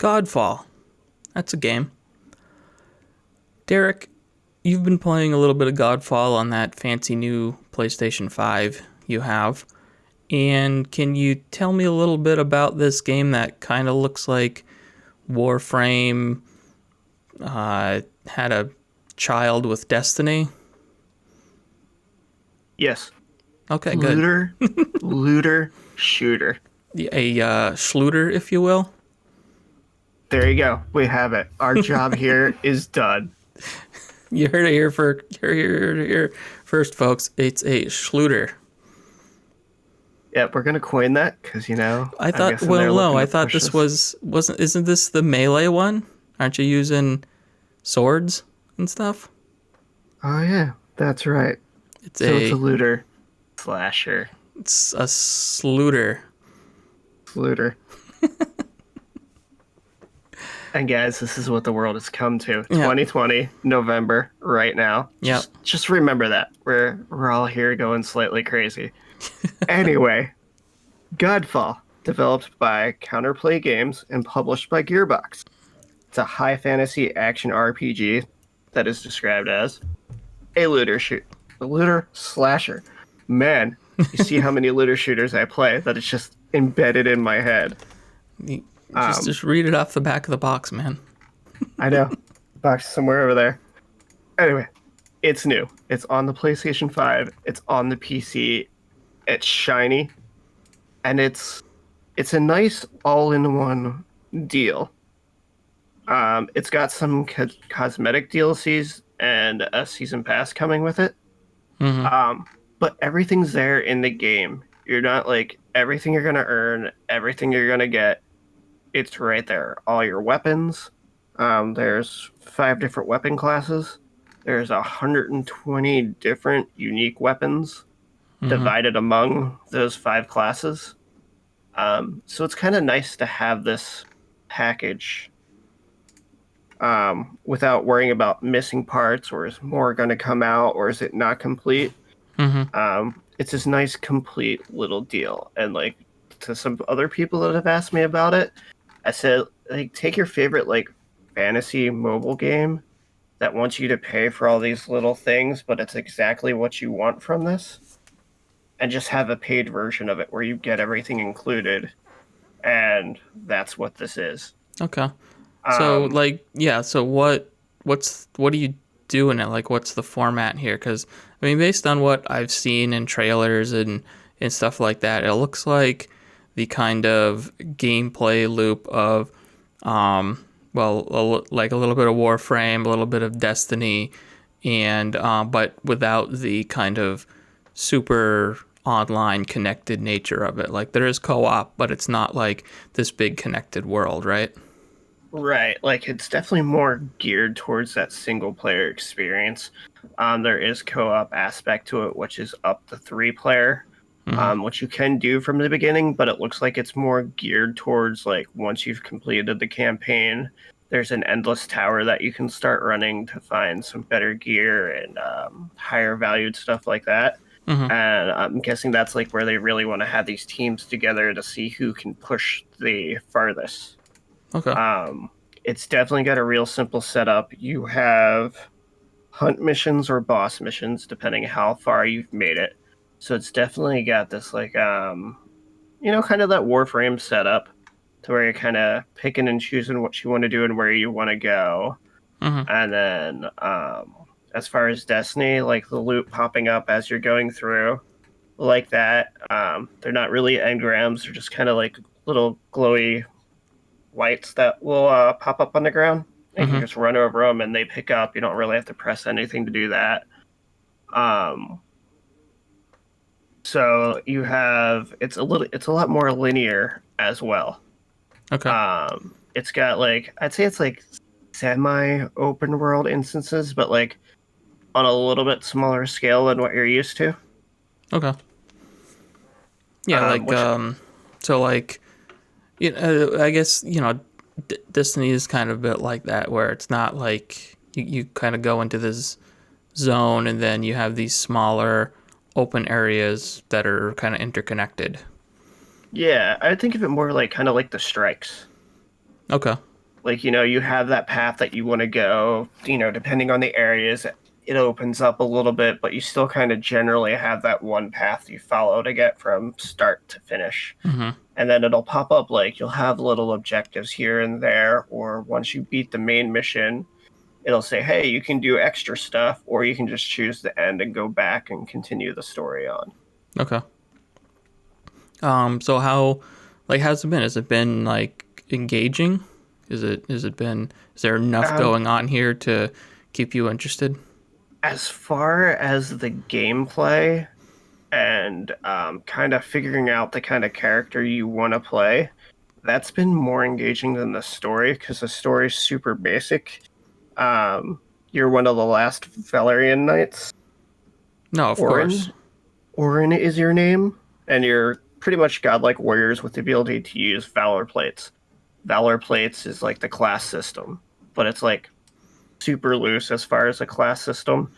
Godfall. That's a game. Derrick, you've been playing a little bit of Godfall on that fancy new PlayStation 5 you have. And can you tell me a little bit about this game that kind of looks like Warframe had a child with Destiny? Yes. Okay, good. Looter, shooter. A Slooter, if you will. There you go. We have it. Our job here is done. You heard it here first, folks. It's a Slooter. Yep, we're gonna coin that because I I'm thought. guessing they're Well, no, looking I to thought push this this. wasn't. Isn't this the melee one? Aren't you using swords and stuff? Oh yeah, that's right. It's So it's a a looter slasher. it's a Slooter. Looter. And guys, this is what the world has come to. Yeah. 2020, November, right now. Yep. Just remember that. We're all here going slightly crazy. Anyway, Godfall, developed by Counterplay Games and published by Gearbox. It's a high fantasy action RPG that is described as a looter slasher. Man, you see how many looter shooters I play that it's just embedded in my head. Just read it off the back of the box, man. I know. Box somewhere over there. Anyway, it's new. It's on the PlayStation 5. It's on the PC. It's shiny. And it's a nice all-in-one deal. It's got some cosmetic DLCs and a season pass coming with it. Mm-hmm. But everything's there in the game. You're not like everything you're gonna earn, everything you're gonna get. It's right there. All your weapons. There's 5 different weapon classes. There's 120 different unique weapons divided among those 5 classes. So it's kind of nice to have this package without worrying about missing parts, or is more going to come out, or is it not complete. It's this nice complete little deal. And like to some other people that have asked me about it, I said, like, take your favorite like fantasy mobile game that wants you to pay for all these little things, but it's exactly what you want from this, and just have a paid version of it where you get everything included, and that's what this is. Okay. So Um, so what do you do in it? Like, what's the format here? Because I mean, based on what I've seen in trailers and stuff like that, it looks like the kind of gameplay loop of, like a little bit of Warframe, a little bit of Destiny, and but without the kind of super online connected nature of it. Like there is co-op, but it's not like this big connected world, right? right, like it's definitely more geared towards that single player experience. There is co-op aspect to it, which is up to 3 player. Which you can do from the beginning, but it looks like it's more geared towards like once you've completed the campaign, there's an endless tower that you can start running to find some better gear and higher valued stuff like that. And I'm guessing that's like where they really want to have these teams together to see who can push the farthest. Okay. It's definitely got a real simple setup. You have hunt missions or boss missions, depending how far you've made it. So it's definitely got this like kind of that Warframe setup to where you're kind of picking and choosing what you want to do and where you want to go. And then as far as Destiny, like the loot popping up as you're going through, like that. They're not really engrams; they're just kind of like little glowy lights that will pop up on the ground. You can just run over them and they pick up. You don't really have to press anything to do that. So you have it's a lot more linear as well. Okay. It's got like I'd say it's like semi open world instances, but like on a little bit smaller scale than what you're used to. Okay. Yeah, Which so like, I guess Destiny is kind of a bit like that, where it's not like you kind of go into this zone and then you have these smaller open areas that are kind of interconnected. Yeah, I think of it more like kind of like the strikes. Okay. Like, you have that path that you want to go, depending on the areas, it opens up a little bit, but you still kind of generally have that one path you follow to get from start to finish. Mm-hmm. And then it'll pop up like you'll have little objectives here and there, or once you beat the main mission, it'll say, hey, you can do extra stuff, or you can just choose the end and go back and continue the story on. Okay. So how's it been? Has it been like engaging? Is there enough Um, going on here to keep you interested? as far as the gameplay and kind of figuring out the kind of character you want to play, that's been more engaging than the story because the story's super basic. You're one of the last Valerian knights. No, of course. Orin. Orin is your name, and you're pretty much godlike warriors with the ability to use Valor Plates. Valor Plates is like the class system, but it's like super loose as far as a class system.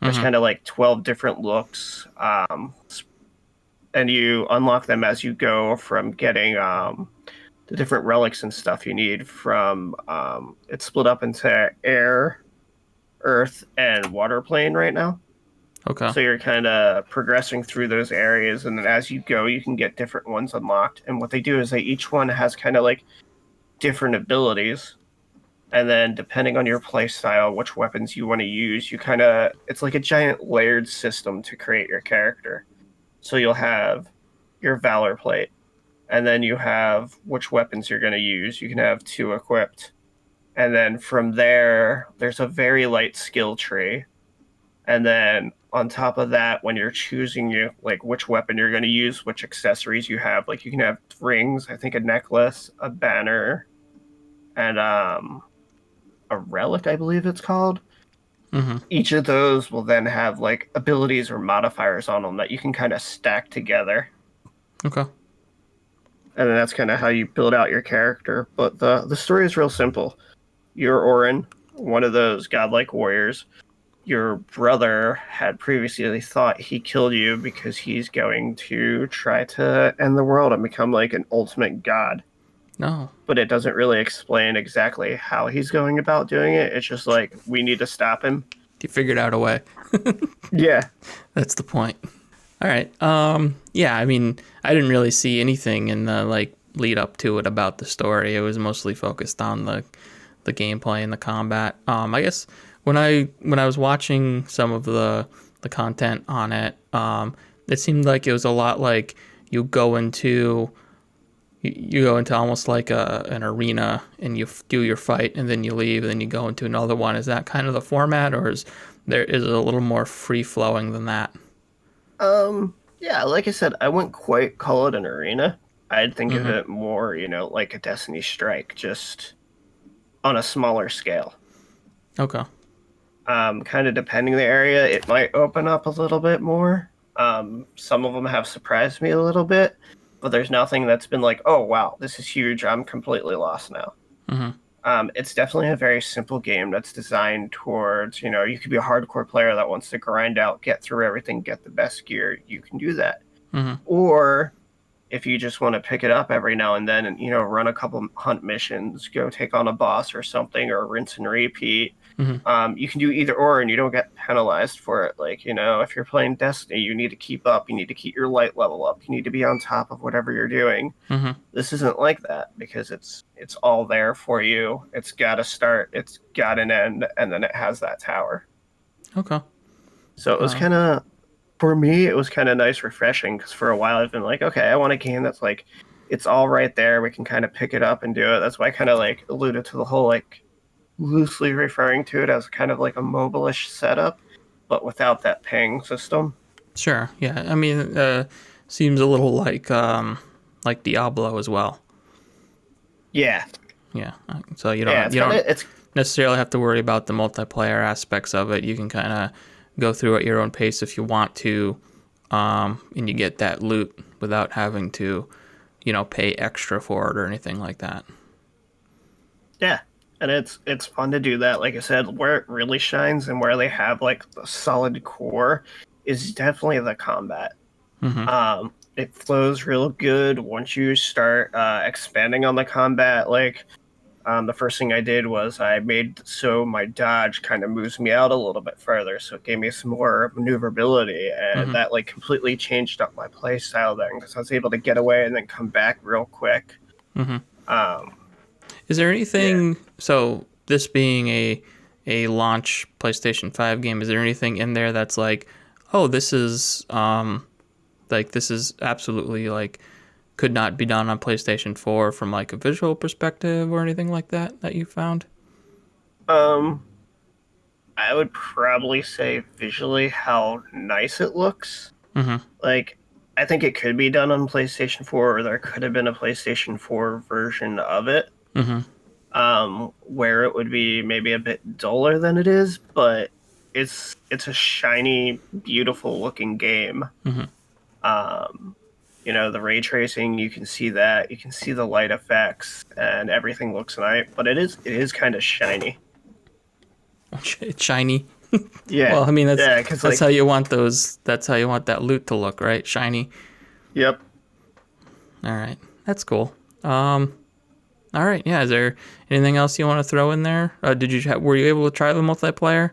There's Mm-hmm. kind of like 12 different looks, and you unlock them as you go from getting the different relics and stuff you need from. It's split up into air, earth, and water plane right now. Okay. So you're kind of progressing through those areas, and then as you go, you can get different ones unlocked. And what they do is each one has kind of like different abilities, and then depending on your play style, which weapons you want to use, it's like a giant layered system to create your character. So you'll have your Valor plate, and then you have which weapons you're going to use. You can have two equipped, and then from there, there's a very light skill tree, and then on top of that, when you're choosing like which weapon you're going to use, which accessories you have, like you can have rings, I think a necklace, a banner, and a relic, I believe it's called. Mm-hmm. Each of those will then have like abilities or modifiers on them that you can kind of stack together. Okay. And then that's kind of how you build out your character. But the story is real simple. You're Orin, one of those godlike warriors. Your brother had previously thought he killed you because he's going to try to end the world and become like an ultimate god. No, But it doesn't really explain exactly how he's going about doing it. It's just like, we need to stop him. you figured out a way. Yeah. That's the point. All right. Yeah. I mean, I didn't really see anything in the like lead up to it about the story. It was mostly focused on the gameplay and the combat. I guess when I was watching some of the content on it, it seemed like it was a lot like you go into you go into almost like an arena and you do your fight and then you leave and then you go into another one. Is that kind of the format, or is it a little more free flowing than that? Yeah, like I said, I wouldn't quite call it an arena. I'd think of Mm-hmm. it more, like a Destiny Strike, just on a smaller scale. Okay. Kind of depending the area, it might open up a little bit more. Some of them have surprised me a little bit, but there's nothing that's been like, oh wow, this is huge. I'm completely lost now. Mm-hmm. It's definitely a very simple game that's designed towards, you could be a hardcore player that wants to grind out, get through everything, get the best gear. You can do that. Mm-hmm. Or if you just want to pick it up every now and then and, run a couple hunt missions, go take on a boss or something, or rinse and repeat. Mm-hmm. You can do either or, and you don't get penalized for it. Like, if you're playing Destiny, you need to keep up. You need to keep your light level up. You need to be on top of whatever you're doing. Mm-hmm. This isn't like that because it's all there for you. It's got to start, it's got an end, and then it has that tower. Okay. So it was Uh, kind of, for me, it was kind of nice, refreshing, because for a while I've been like, okay, I want a game that's like, it's all right there. We can kind of pick it up and do it. That's why I kind of like alluded to the whole like loosely referring to it as kind of like a mobile-ish setup, but without that ping system. sure. Yeah. I mean, seems a little like Diablo as well. Yeah, Yeah. So yeah, you don't necessarily have to worry about the multiplayer aspects of it. You can kind of go through at your own pace if you want to, and you get that loot without having to, pay extra for it or anything like that. yeah, and it's fun to do that. Like I said, where it really shines and where they have like the solid core is definitely the combat. Mm-hmm. It flows real good once you start expanding on the combat. Like, The first thing I did was I made so my dodge kind of moves me out a little bit further, so it gave me some more maneuverability, and that like completely changed up my play style then, because I was able to get away and then come back real quick. Is there anything? So this being a launch PlayStation 5 game, is there anything in there that's like, oh, this is this is absolutely like could not be done on PlayStation 4 from like a visual perspective or anything like that you found? I would probably say visually how nice it looks. Like, I think it could be done on PlayStation 4, or there could have been a PlayStation 4 version of it, where it would be maybe a bit duller than it is, but it's a shiny, beautiful looking game. You know, the ray tracing, you can see that, you can see the light effects, and everything looks nice, but it is kind of shiny. It's shiny. Yeah. Well, I mean that's like, how you want those. That's how you want that loot to look, right? Shiny. Yep. All right, that's cool. All right, yeah. Is there anything else you want to throw in there? Were you able to try the multiplayer?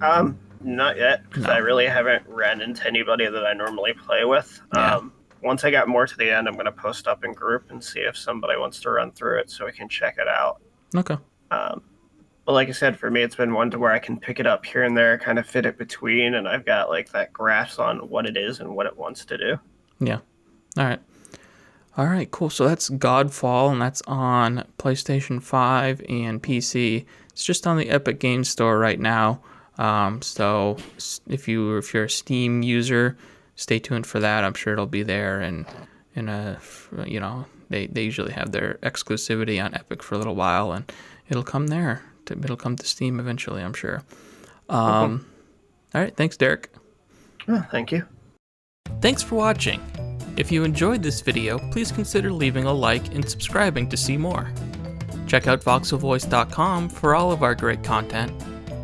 Not yet, because I really haven't ran into anybody that I normally play with. Yeah. Once I got more to the end, I'm going to post up in group and see if somebody wants to run through it so we can check it out. Okay. But like I said, for me, it's been one to where I can pick it up here and there, kind of fit it between, and I've got like that grasp on what it is and what it wants to do. Yeah. All right. All right, cool. So that's Godfall, and that's on PlayStation 5 and PC. It's just on the Epic Games Store right now. So if you're a Steam user, stay tuned for that. I'm sure it'll be there, and they usually have their exclusivity on Epic for a little while, and it'll come there. It'll come to Steam eventually, I'm sure. All right, thanks, Derrick. Oh, thank you. Thanks for watching. If you enjoyed this video, please consider leaving a like and subscribing to see more. Check out voxelvoice.com for all of our great content,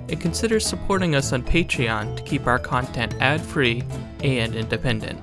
and consider supporting us on Patreon to keep our content ad-free and independent.